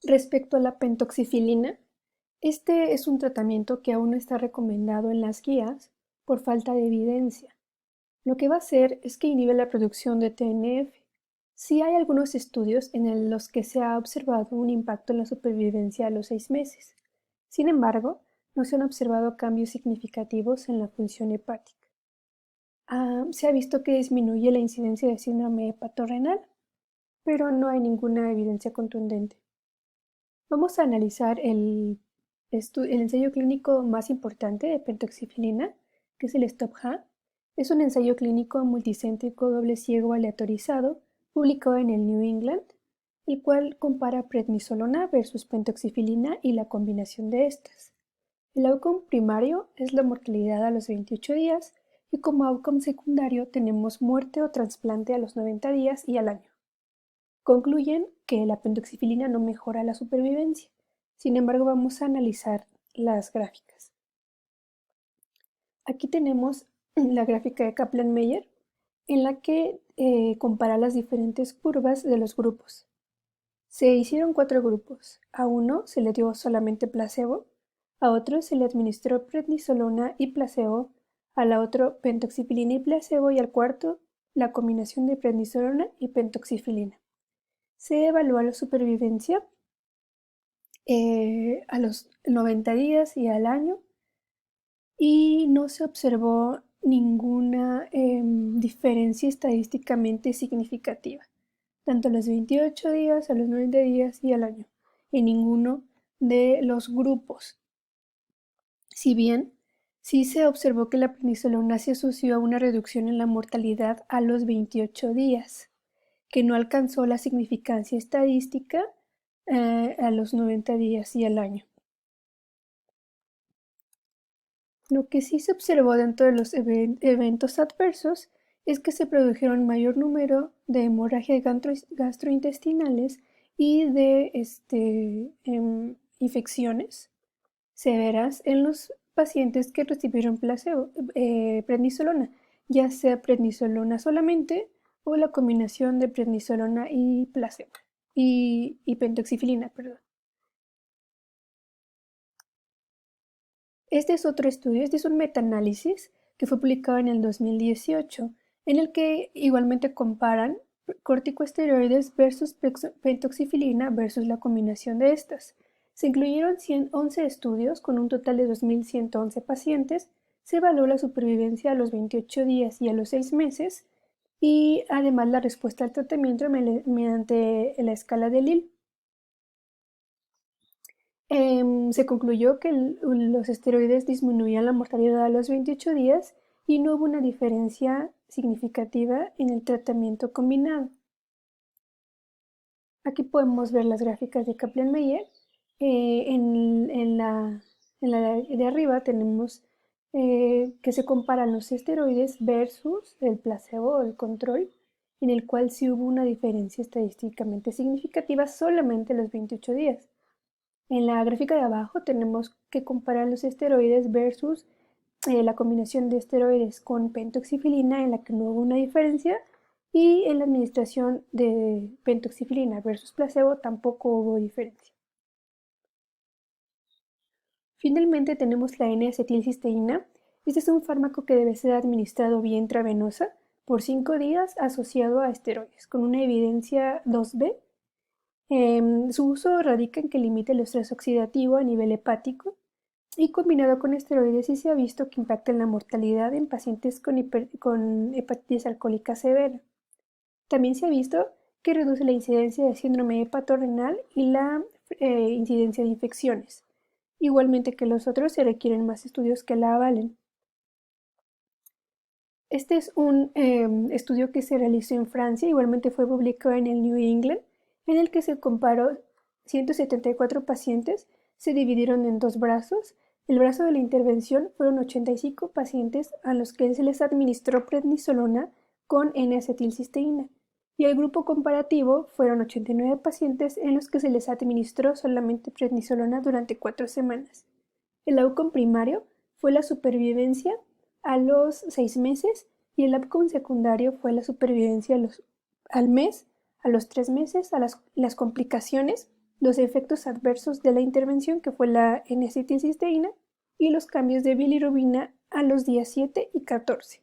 Respecto a la pentoxifilina, este es un tratamiento que aún no está recomendado en las guías por falta de evidencia. Lo que va a hacer es que inhibe la producción de TNF. Sí hay algunos estudios en los que se ha observado un impacto en la supervivencia a los 6 meses. Sin embargo, no se han observado cambios significativos en la función hepática. Se ha visto que disminuye la incidencia de síndrome hepatorrenal, pero no hay ninguna evidencia contundente. Vamos a analizar el ensayo clínico más importante de pentoxifilina, que es el STOP-HA. Es un ensayo clínico multicéntrico doble ciego aleatorizado publicado en el New England, el cual compara prednisolona versus pentoxifilina y la combinación de estas. El outcome primario es la mortalidad a los 28 días y como outcome secundario tenemos muerte o trasplante a los 90 días y al año. Concluyen que la pentoxifilina no mejora la supervivencia. Sin embargo, vamos a analizar las gráficas. Aquí tenemos la gráfica de Kaplan-Meier, en la que compara las diferentes curvas de los grupos. Se hicieron 4 grupos. A uno se le dio solamente placebo, a otro se le administró prednisolona y placebo, a la otro pentoxifilina y placebo y al cuarto la combinación de prednisolona y pentoxifilina. Se evaluó la supervivencia a los 90 días y al año y no se observó ninguna diferencia estadísticamente significativa, tanto a los 28 días, a los 90 días y al año, en ninguno de los grupos. Si bien sí se observó que la prednisolona se asoció a una reducción en la mortalidad a los 28 días, que no alcanzó la significancia estadística a los 90 días y al año. Lo que sí se observó dentro de los eventos adversos es que se produjeron mayor número de hemorragias gastrointestinales y de infecciones severas en los pacientes que recibieron prednisolona, ya sea prednisolona solamente o la combinación de prednisolona y placebo y pentoxifilina, perdón. Este es otro estudio, este es un metaanálisis que fue publicado en el 2018, en el que igualmente comparan corticosteroides versus pentoxifilina versus la combinación de estas. Se incluyeron 111 estudios con un total de 2.111 pacientes. Se evaluó la supervivencia a los 28 días y a los 6 meses y además la respuesta al tratamiento mediante la escala de Lille. Se concluyó que los esteroides disminuían la mortalidad a los 28 días y no hubo una diferencia significativa en el tratamiento combinado. Aquí podemos ver las gráficas de Kaplan-Meier. En la de arriba tenemos que se comparan los esteroides versus el placebo o el control, en el cual sí hubo una diferencia estadísticamente significativa solamente a los 28 días. En la gráfica de abajo tenemos que comparar los esteroides versus la combinación de esteroides con pentoxifilina, en la que no hubo una diferencia, y en la administración de pentoxifilina versus placebo tampoco hubo diferencia. Finalmente tenemos la N-acetilcisteína. Este es un fármaco que debe ser administrado vía intravenosa por 5 días asociado a esteroides, con una evidencia 2B. Su uso radica en que limita el estrés oxidativo a nivel hepático y combinado con esteroides sí se ha visto que impacta en la mortalidad en pacientes con hepatitis alcohólica severa. También se ha visto que reduce la incidencia de síndrome hepatorrenal y la incidencia de infecciones. Igualmente que los otros, se requieren más estudios que la avalen. Este es un estudio que se realizó en Francia, igualmente fue publicado en el New England, en el que se comparó 174 pacientes, se dividieron en 2 brazos. El brazo de la intervención fueron 85 pacientes a los que se les administró prednisolona con N-acetilcisteína y el grupo comparativo fueron 89 pacientes en los que se les administró solamente prednisolona durante 4 semanas. El outcome primario fue la supervivencia a los 6 meses y el outcome secundario fue la supervivencia al mes, a los 3 meses, las complicaciones los efectos adversos de la intervención, que fue la N-acetilcisteína, y los cambios de bilirrubina a los días 7 y 14.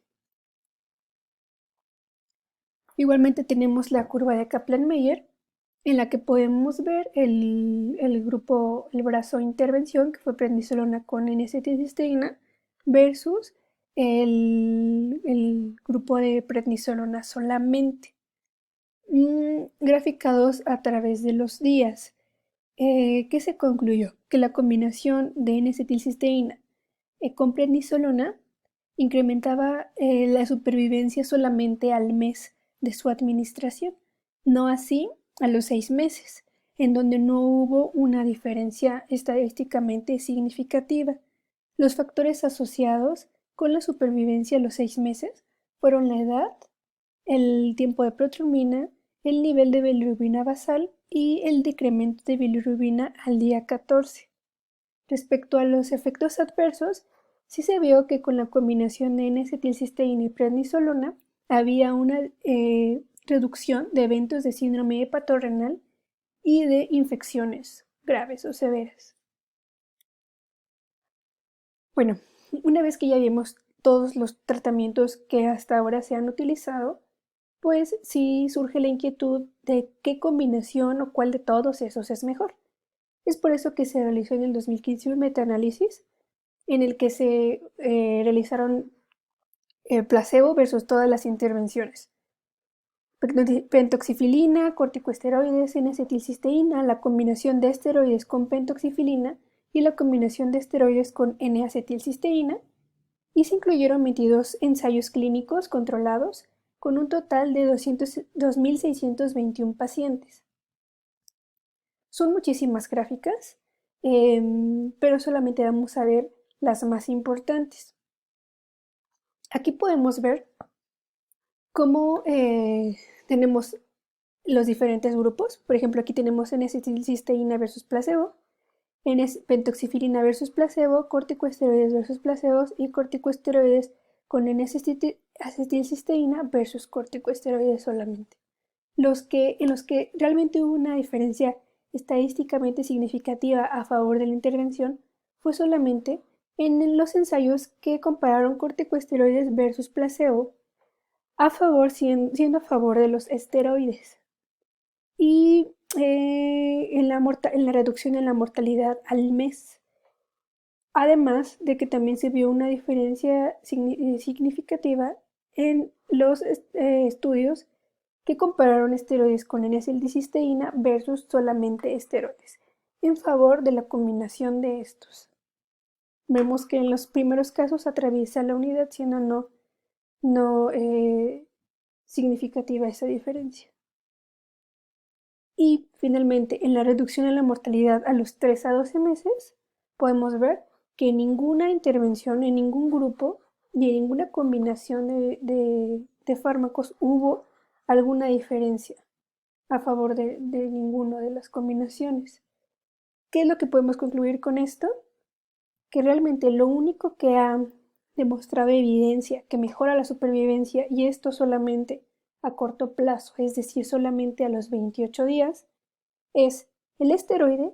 Igualmente tenemos la curva de Kaplan-Meier, en la que podemos ver el grupo, el brazo intervención, que fue prednisolona con N-acetilcisteína, versus el grupo de prednisolona solamente, graficados a través de los días. ¿Qué se concluyó? Que la combinación de N-acetilcisteína con prednisolona incrementaba la supervivencia solamente al mes de su administración, no así a los 6 meses, en donde no hubo una diferencia estadísticamente significativa. Los factores asociados con la supervivencia a los 6 meses fueron la edad, el tiempo de protrombina, el nivel de bilirrubina basal y el decremento de bilirrubina al día 14. Respecto a los efectos adversos, sí se vio que con la combinación de N-acetilcisteína y prednisolona había una reducción de eventos de síndrome hepatorrenal y de infecciones graves o severas. Bueno, una vez que ya vimos todos los tratamientos que hasta ahora se han utilizado, pues sí surge la inquietud de qué combinación o cuál de todos esos es mejor. Es por eso que se realizó en el 2015 un metaanálisis en el que se realizaron placebo versus todas las intervenciones. Pentoxifilina, corticosteroides, N-acetilcisteína, la combinación de esteroides con pentoxifilina y la combinación de esteroides con N-acetilcisteína, y se incluyeron 22 ensayos clínicos controlados con un total de 2.621 pacientes. Son muchísimas gráficas, pero solamente vamos a ver las más importantes. Aquí podemos ver cómo tenemos los diferentes grupos. Por ejemplo, aquí tenemos N-acetilcisteína versus placebo, pentoxifilina versus placebo, corticosteroides versus placebos y corticosteroides con N-acetilcisteína versus corticosteroides solamente. En los que realmente hubo una diferencia estadísticamente significativa a favor de la intervención fue solamente en los ensayos que compararon corticosteroides versus placebo, siendo a favor de los esteroides, y en la reducción en la mortalidad al mes. Además de que también se vio una diferencia significativa en los estudios que compararon esteroides con N-acetilcisteína versus solamente esteroides, en favor de la combinación de estos. Vemos que en los primeros casos atraviesa la unidad, siendo no significativa esa diferencia. Y finalmente, en la reducción en la mortalidad a los 3 a 12 meses, podemos ver que en ninguna intervención, en ningún grupo, ni en ninguna combinación de fármacos hubo alguna diferencia a favor de ninguna de las combinaciones. ¿Qué es lo que podemos concluir con esto? Que realmente lo único que ha demostrado evidencia que mejora la supervivencia, y esto solamente a corto plazo, es decir, solamente a los 28 días, es el esteroide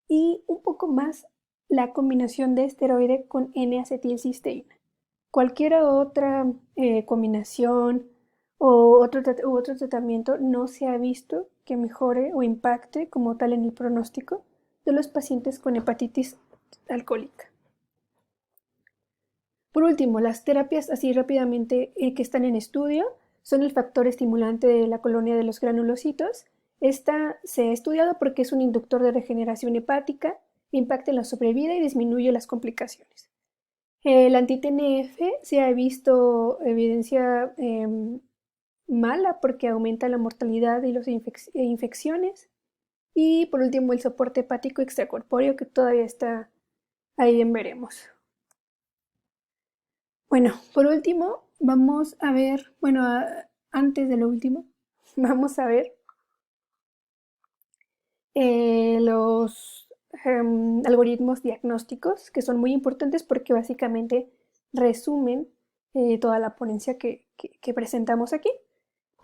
y un poco más la combinación de esteroide con N-acetilcisteína. Cualquier otra combinación u otro tratamiento no se ha visto que mejore o impacte como tal en el pronóstico de los pacientes con hepatitis alcohólica. Por último, las terapias así rápidamente que están en estudio son el factor estimulante de la colonia de los granulocitos. Esta se ha estudiado porque es un inductor de regeneración hepática, impacta en la sobrevida y disminuye las complicaciones. El anti-TNF se ha visto evidencia mala porque aumenta la mortalidad y las infecciones. Y por último, el soporte hepático extracorpóreo, que todavía está ahí en veremos. Bueno, por último, vamos a ver, antes de lo último, vamos a ver los algoritmos diagnósticos, que son muy importantes porque básicamente resumen toda la ponencia que presentamos aquí.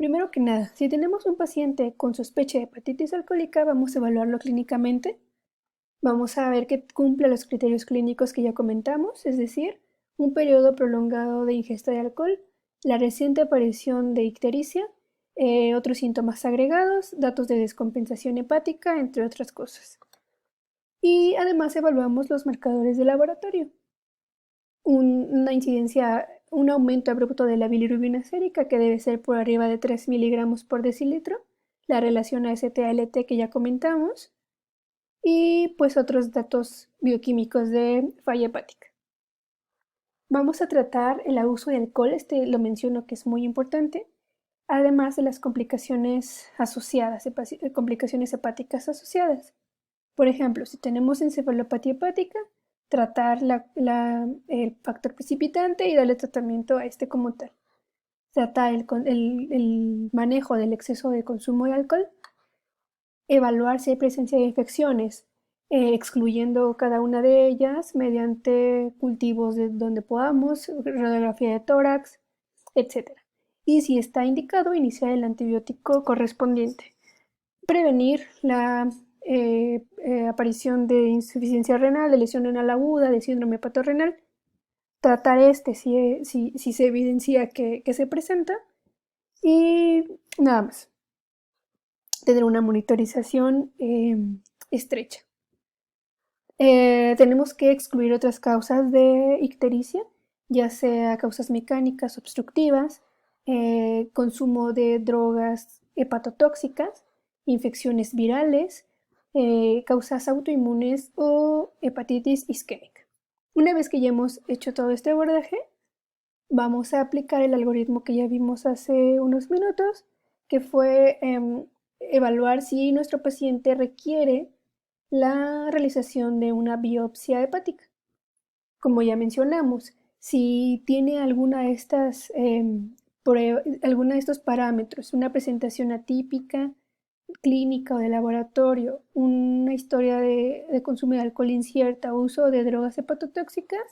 Primero que nada, si tenemos un paciente con sospecha de hepatitis alcohólica, vamos a evaluarlo clínicamente. Vamos a ver que cumple los criterios clínicos que ya comentamos, es decir, un periodo prolongado de ingesta de alcohol, la reciente aparición de ictericia, otros síntomas agregados, datos de descompensación hepática, entre otras cosas. Y además evaluamos los marcadores de laboratorio. Una incidencia, un aumento abrupto de la bilirrubina sérica que debe ser por arriba de 3 miligramos por decilitro, la relación AST-ALT que ya comentamos, y pues otros datos bioquímicos de falla hepática. Vamos a tratar el abuso de alcohol, lo menciono que es muy importante, además de las complicaciones asociadas, complicaciones hepáticas asociadas. Por ejemplo, si tenemos encefalopatía hepática, tratar el factor precipitante y darle tratamiento a este como tal. Tratar el manejo del exceso de consumo de alcohol, evaluar si hay presencia de infecciones, excluyendo cada una de ellas mediante cultivos de donde podamos, radiografía de tórax, etc. Y si está indicado, iniciar el antibiótico correspondiente. Prevenir la aparición de insuficiencia renal, de lesión renal aguda, de síndrome hepatorrenal. Tratar si se evidencia que se presenta. Y nada más. Tener una monitorización estrecha. Tenemos que excluir otras causas de ictericia, ya sea causas mecánicas obstructivas, consumo de drogas hepatotóxicas, infecciones virales, causas autoinmunes o hepatitis isquémica. Una vez que ya hemos hecho todo este abordaje, vamos a aplicar el algoritmo que ya vimos hace unos minutos, que fue evaluar si nuestro paciente requiere la realización de una biopsia hepática. Como ya mencionamos, si tiene alguna de alguna de estos parámetros, una presentación atípica, clínica o de laboratorio, una historia de consumo de alcohol incierta o uso de drogas hepatotóxicas,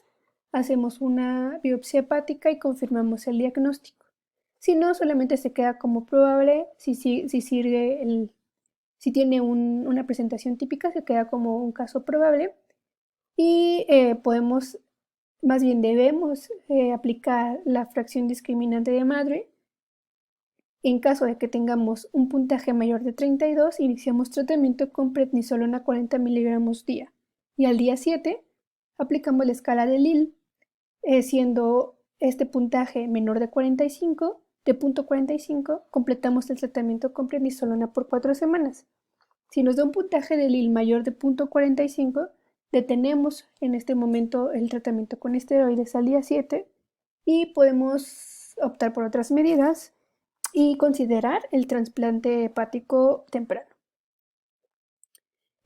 hacemos una biopsia hepática y confirmamos el diagnóstico. Si no, solamente se queda como probable si tiene una presentación típica, se queda como un caso probable y más bien debemos aplicar la fracción discriminante de madre. En caso de que tengamos un puntaje mayor de 32, iniciamos tratamiento con prednisolona 40 miligramos día. Y al día 7 aplicamos la escala de Lille, siendo este puntaje menor de 45, de punto 45, completamos el tratamiento con prednisolona por 4 semanas. Si nos da un puntaje de Lille mayor de punto 45, detenemos en este momento el tratamiento con esteroides al día 7 y podemos optar por otras medidas y considerar el trasplante hepático temprano.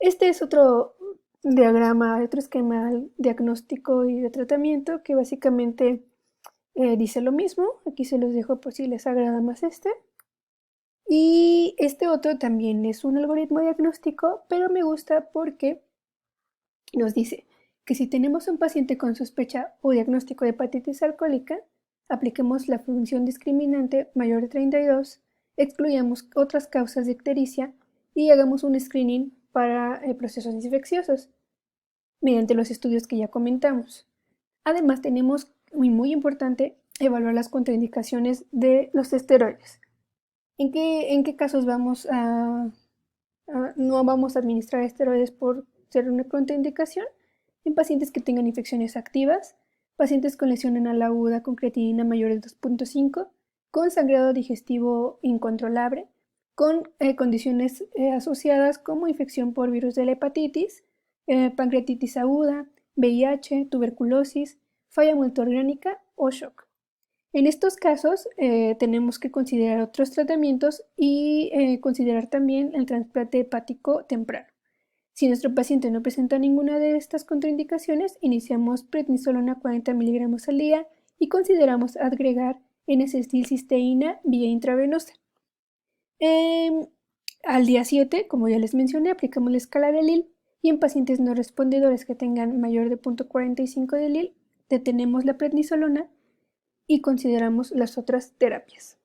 Este es otro diagrama, otro esquema diagnóstico y de tratamiento que básicamente dice lo mismo. Aquí se los dejo por si les agrada más este. Y este otro también es un algoritmo diagnóstico, pero me gusta porque nos dice que si tenemos un paciente con sospecha o diagnóstico de hepatitis alcohólica, apliquemos la función discriminante mayor de 32, excluyamos otras causas de ictericia y hagamos un screening para procesos infecciosos mediante los estudios que ya comentamos. Además, tenemos, muy importante, evaluar las contraindicaciones de los esteroides. ¿En qué casos no vamos a administrar esteroides por ser una contraindicación? En pacientes que tengan infecciones activas, pacientes con lesión renal aguda con creatinina mayor de 2.5, con sangrado digestivo incontrolable, con condiciones asociadas como infección por virus de la hepatitis, pancreatitis aguda, VIH, tuberculosis, falla multiorgánica o shock. En estos casos tenemos que considerar otros tratamientos y considerar también el trasplante hepático temprano. Si nuestro paciente no presenta ninguna de estas contraindicaciones, iniciamos prednisolona 40 miligramos al día y consideramos agregar N-acetilcisteína vía intravenosa. Al día 7, como ya les mencioné, aplicamos la escala de Lille y en pacientes no respondedores que tengan mayor de 0.45 de Lille, detenemos la prednisolona y consideramos las otras terapias.